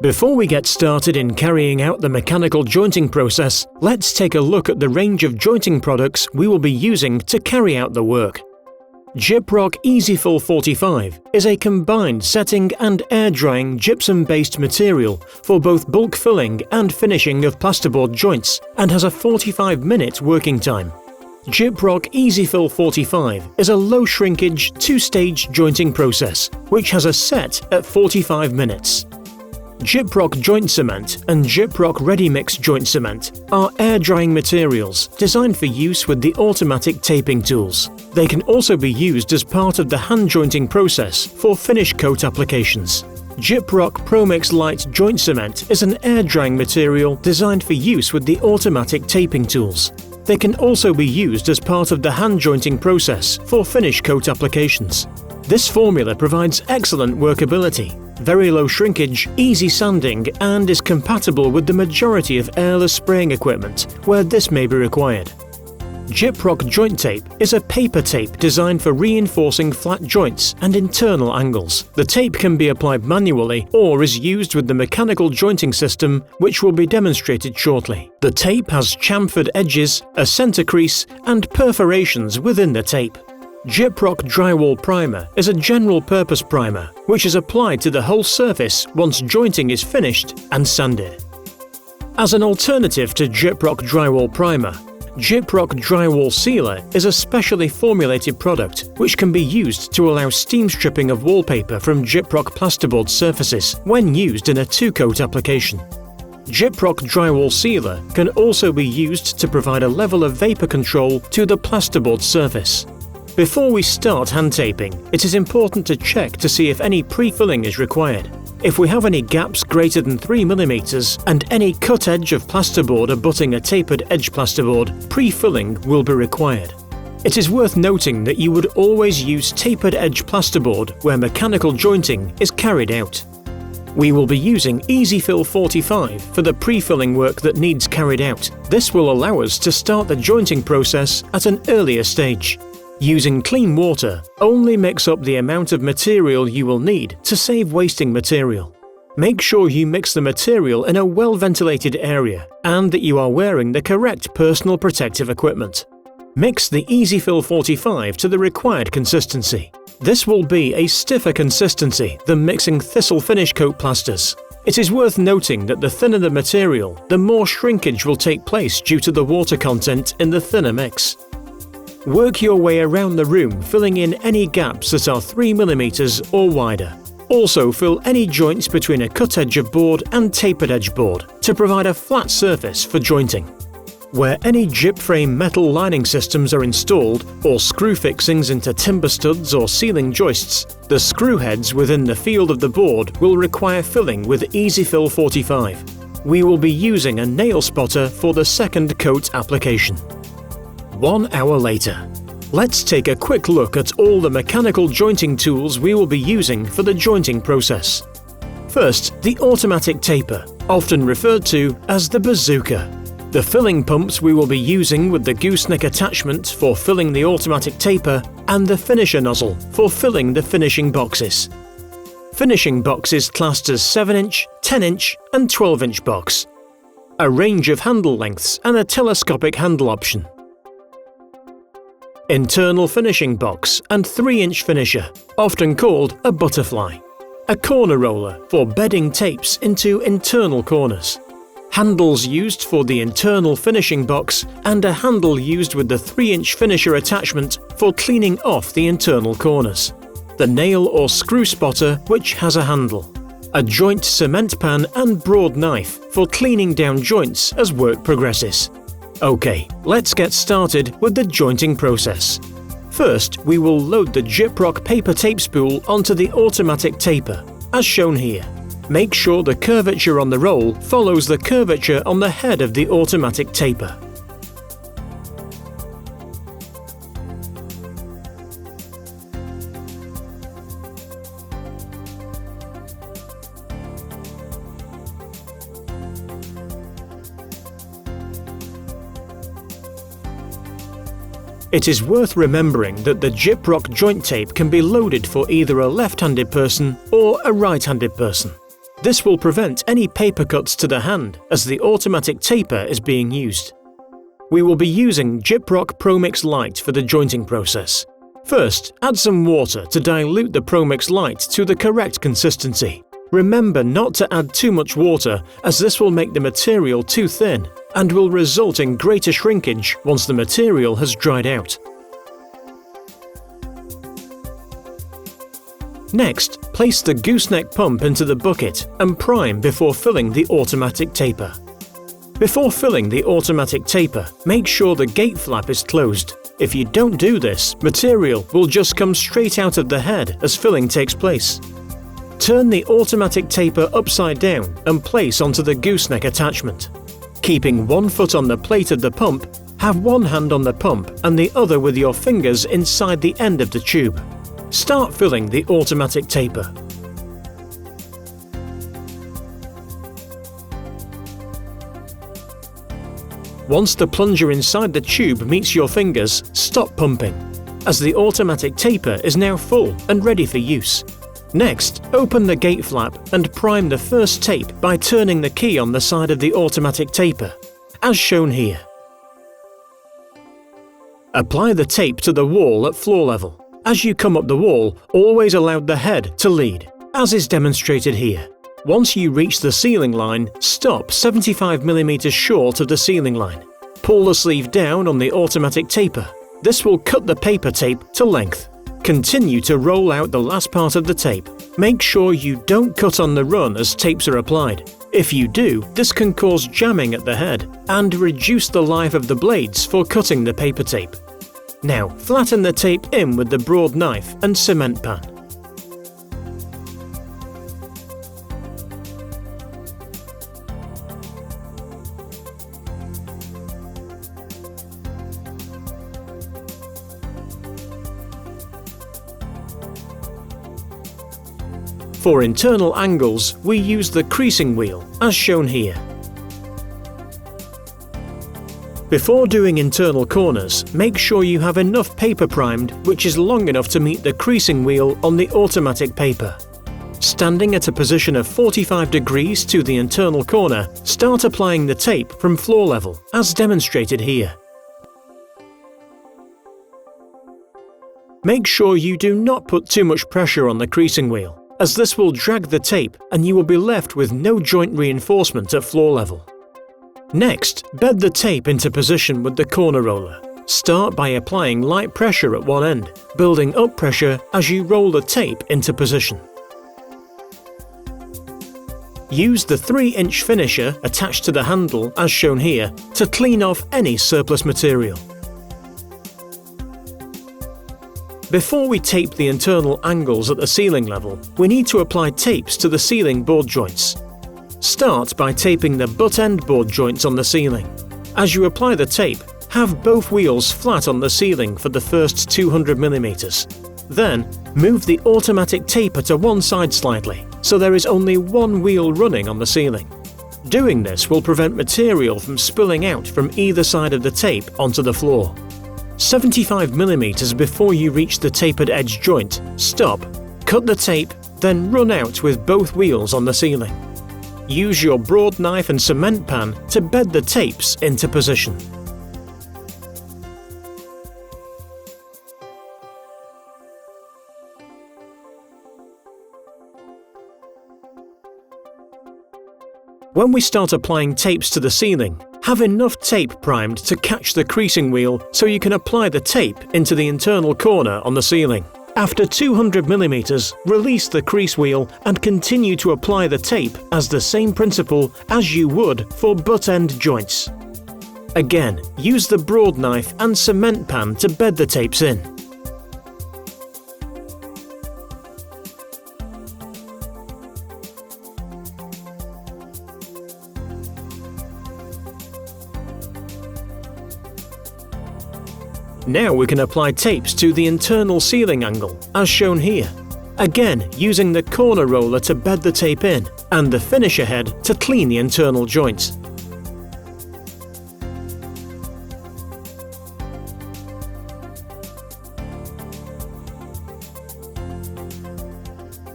Before we get started in carrying out the mechanical jointing process, let's take a look at the range of jointing products we will be using to carry out the work. Gyproc EasyFill 45 is a combined setting and air-drying gypsum-based material for both bulk filling and finishing of plasterboard joints and has a 45-minute working time. Gyproc EasyFill 45 is a low-shrinkage, two-stage jointing process which has a set at 45 minutes. Gyproc joint cement and Gyproc ready-mix joint cement are air-drying materials designed for use with the automatic taping tools. They can also be used as part of the hand jointing process for finish coat applications. Gyproc ProMix Light joint cement is an air-drying material designed for use with the automatic taping tools. They can also be used as part of the hand jointing process for finish coat applications. This formula provides excellent workability, very low shrinkage, easy sanding, and is compatible with the majority of airless spraying equipment where this may be required. Gyproc joint tape is a paper tape designed for reinforcing flat joints and internal angles. The tape can be applied manually or is used with the mechanical jointing system, which will be demonstrated shortly. The tape has chamfered edges, a center crease, and perforations within the tape. Gyproc drywall primer is a general-purpose primer which is applied to the whole surface once jointing is finished and sanded. As an alternative to Gyproc drywall primer, Gyproc drywall sealer is a specially formulated product which can be used to allow steam stripping of wallpaper from Gyproc plasterboard surfaces when used in a two-coat application. Gyproc drywall sealer can also be used to provide a level of vapor control to the plasterboard surface. Before we start hand taping, it is important to check to see if any pre-filling is required. If we have any gaps greater than 3 mm and any cut edge of plasterboard abutting a tapered edge plasterboard, pre-filling will be required. It is worth noting that you would always use tapered edge plasterboard where mechanical jointing is carried out. We will be using EasyFill 45 for the pre-filling work that needs carried out. This will allow us to start the jointing process at an earlier stage. Using clean water, only mix up the amount of material you will need to save wasting material. Make sure you mix the material in a well-ventilated area and that you are wearing the correct personal protective equipment. Mix the EasyFill 45 to the required consistency. This will be a stiffer consistency than mixing thistle finish coat plasters. It is worth noting that the thinner the material, the more shrinkage will take place due to the water content in the thinner mix. Work your way around the room, filling in any gaps that are 3 mm or wider. Also fill any joints between a cut edge of board and tapered edge board to provide a flat surface for jointing. Where any gyp frame metal lining systems are installed or screw fixings into timber studs or ceiling joists, the screw heads within the field of the board will require filling with EasyFill 45. We will be using a nail spotter for the second coat application. 1 hour later. Let's take a quick look at all the mechanical jointing tools we will be using for the jointing process. First, the automatic taper, often referred to as the bazooka. The filling pumps we will be using with the gooseneck attachment for filling the automatic taper and the finisher nozzle for filling the finishing boxes. Finishing boxes classed as 7-inch, 10-inch and 12-inch box. A range of handle lengths and a telescopic handle option. Internal finishing box and 3-inch finisher, often called a butterfly. A corner roller for bedding tapes into internal corners. Handles used for the internal finishing box and a handle used with the 3-inch finisher attachment for cleaning off the internal corners. The nail or screw spotter which has a handle. A joint cement pan and broad knife for cleaning down joints as work progresses. Okay, let's get started with the jointing process. First, we will load the Gyproc paper tape spool onto the automatic taper, as shown here. Make sure the curvature on the roll follows the curvature on the head of the automatic taper. It is worth remembering that the Gyproc joint tape can be loaded for either a left-handed person or a right-handed person. This will prevent any paper cuts to the hand as the automatic taper is being used. We will be using Gyproc ProMix Light for the jointing process. First, add some water to dilute the ProMix Light to the correct consistency. Remember not to add too much water as this will make the material too thin and will result in greater shrinkage once the material has dried out. Next, place the gooseneck pump into the bucket and prime before filling the automatic taper. Before filling the automatic taper, make sure the gate flap is closed. If you don't do this, material will just come straight out of the head as filling takes place. Turn the automatic taper upside down and place onto the gooseneck attachment. Keeping one foot on the plate of the pump, have one hand on the pump and the other with your fingers inside the end of the tube. Start filling the automatic taper. Once the plunger inside the tube meets your fingers, stop pumping, as the automatic taper is now full and ready for use. Next, open the gate flap and prime the first tape by turning the key on the side of the automatic taper, as shown here. Apply the tape to the wall at floor level. As you come up the wall, always allow the head to lead, as is demonstrated here. Once you reach the ceiling line, stop 75mm short of the ceiling line. Pull the sleeve down on the automatic taper. This will cut the paper tape to length. Continue to roll out the last part of the tape. Make sure you don't cut on the run as tapes are applied. If you do, this can cause jamming at the head and reduce the life of the blades for cutting the paper tape. Now, flatten the tape in with the broad knife and cement pan. For internal angles, we use the creasing wheel, as shown here. Before doing internal corners, make sure you have enough paper primed which is long enough to meet the creasing wheel on the automatic paper. Standing at a position of 45 degrees to the internal corner, start applying the tape from floor level, as demonstrated here. Make sure you do not put too much pressure on the creasing wheel, as this will drag the tape and you will be left with no joint reinforcement at floor level. Next, bed the tape into position with the corner roller. Start by applying light pressure at one end, building up pressure as you roll the tape into position. Use the 3-inch finisher attached to the handle, as shown here, to clean off any surplus material. Before we tape the internal angles at the ceiling level, we need to apply tapes to the ceiling board joints. Start by taping the butt-end board joints on the ceiling. As you apply the tape, have both wheels flat on the ceiling for the first 200mm. Then, move the automatic taper to one side slightly, so there is only one wheel running on the ceiling. Doing this will prevent material from spilling out from either side of the tape onto the floor. 75mm before you reach the tapered edge joint, stop, cut the tape, then run out with both wheels on the ceiling. Use your broad knife and cement pan to bed the tapes into position. When we start applying tapes to the ceiling, have enough tape primed to catch the creasing wheel so you can apply the tape into the internal corner on the ceiling. After 200mm, release the crease wheel and continue to apply the tape as the same principle as you would for butt-end joints. Again, use the broad knife and cement pan to bed the tapes in. Now we can apply tapes to the internal ceiling angle, as shown here. Again, using the corner roller to bed the tape in, and the finisher head to clean the internal joints.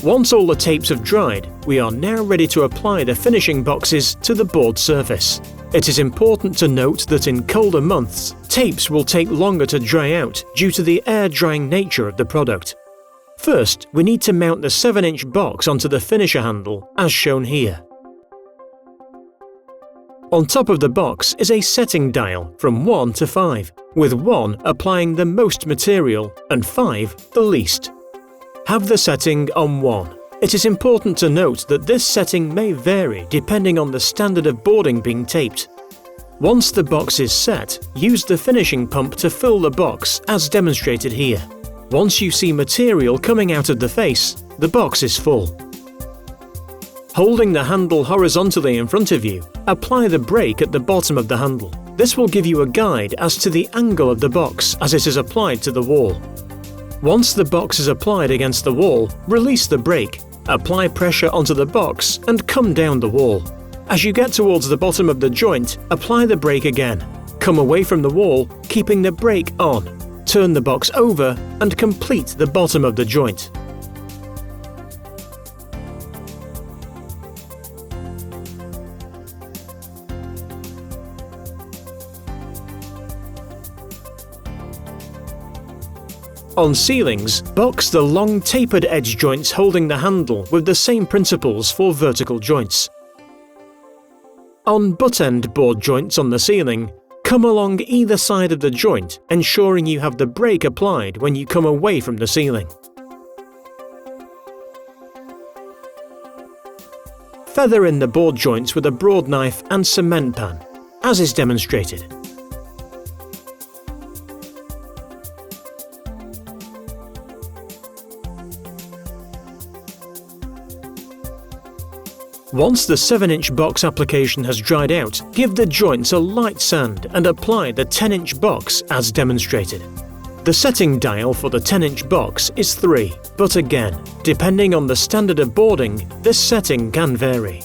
Once all the tapes have dried, we are now ready to apply the finishing boxes to the board surface. It is important to note that in colder months, tapes will take longer to dry out due to the air-drying nature of the product. First, we need to mount the 7-inch box onto the finisher handle, as shown here. On top of the box is a setting dial from 1 to 5, with 1 applying the most material and 5 the least. Have the setting on 1. It is important to note that this setting may vary depending on the standard of boarding being taped. Once the box is set, use the finishing pump to fill the box as demonstrated here. Once you see material coming out of the face, the box is full. Holding the handle horizontally in front of you, apply the brake at the bottom of the handle. This will give you a guide as to the angle of the box as it is applied to the wall. Once the box is applied against the wall, release the brake, apply pressure onto the box and come down the wall. As you get towards the bottom of the joint, apply the brake again. Come away from the wall, keeping the brake on. Turn the box over and complete the bottom of the joint. On ceilings, box the long tapered edge joints holding the handle with the same principles for vertical joints. On butt-end board joints on the ceiling, come along either side of the joint, ensuring you have the brake applied when you come away from the ceiling. Feather in the board joints with a broad knife and cement pan, as is demonstrated. Once the 7-inch box application has dried out, give the joints a light sand and apply the 10-inch box as demonstrated. The setting dial for the 10-inch box is 3, but again, depending on the standard of boarding, this setting can vary.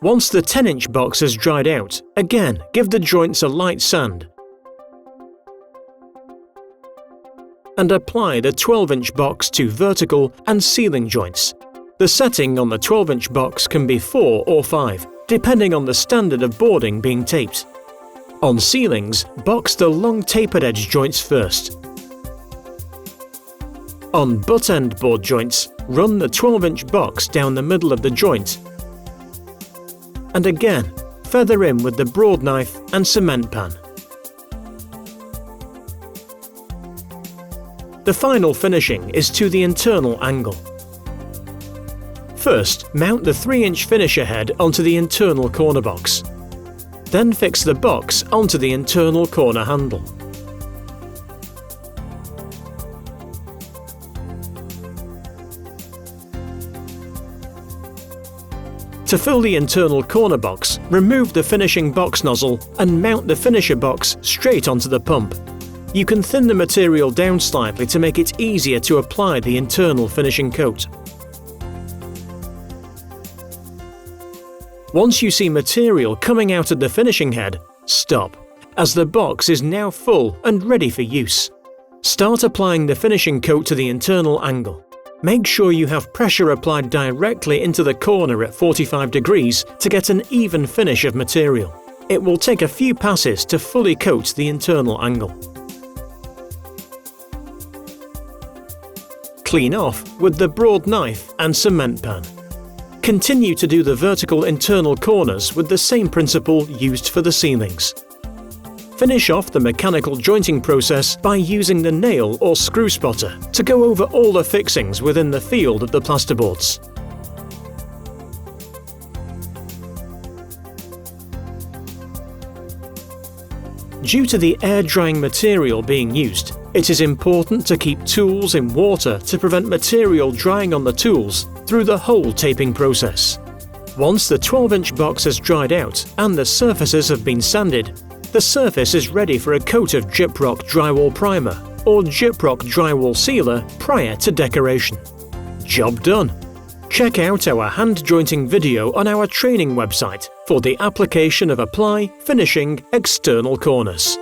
Once the 10-inch box has dried out, again give the joints a light sand and apply the 12-inch box to vertical and ceiling joints. The setting on the 12-inch box can be 4 or 5, depending on the standard of boarding being taped. On ceilings, box the long tapered edge joints first. On butt-end board joints, run the 12-inch box down the middle of the joint and again, feather in with the broad knife and cement pan. The final finishing is to the internal angle. First, mount the 3-inch finisher head onto the internal corner box. Then fix the box onto the internal corner handle. To fill the internal corner box, remove the finishing box nozzle and mount the finisher box straight onto the pump. You can thin the material down slightly to make it easier to apply the internal finishing coat. Once you see material coming out of the finishing head, stop, as the box is now full and ready for use. Start applying the finishing coat to the internal angle. Make sure you have pressure applied directly into the corner at 45 degrees to get an even finish of material. It will take a few passes to fully coat the internal angle. Clean off with the broad knife and cement pan. Continue to do the vertical internal corners with the same principle used for the ceilings. Finish off the mechanical jointing process by using the nail or screw spotter to go over all the fixings within the field of the plasterboards. Due to the air-drying material being used, It is important to keep tools in water to prevent material drying on the tools through the whole taping process. Once the 12-inch box has dried out and the surfaces have been sanded, the surface is ready for a coat of Gyproc drywall primer or Gyproc drywall sealer prior to decoration. Job done! Check out our hand jointing video on our training website for the application of apply, finishing external corners.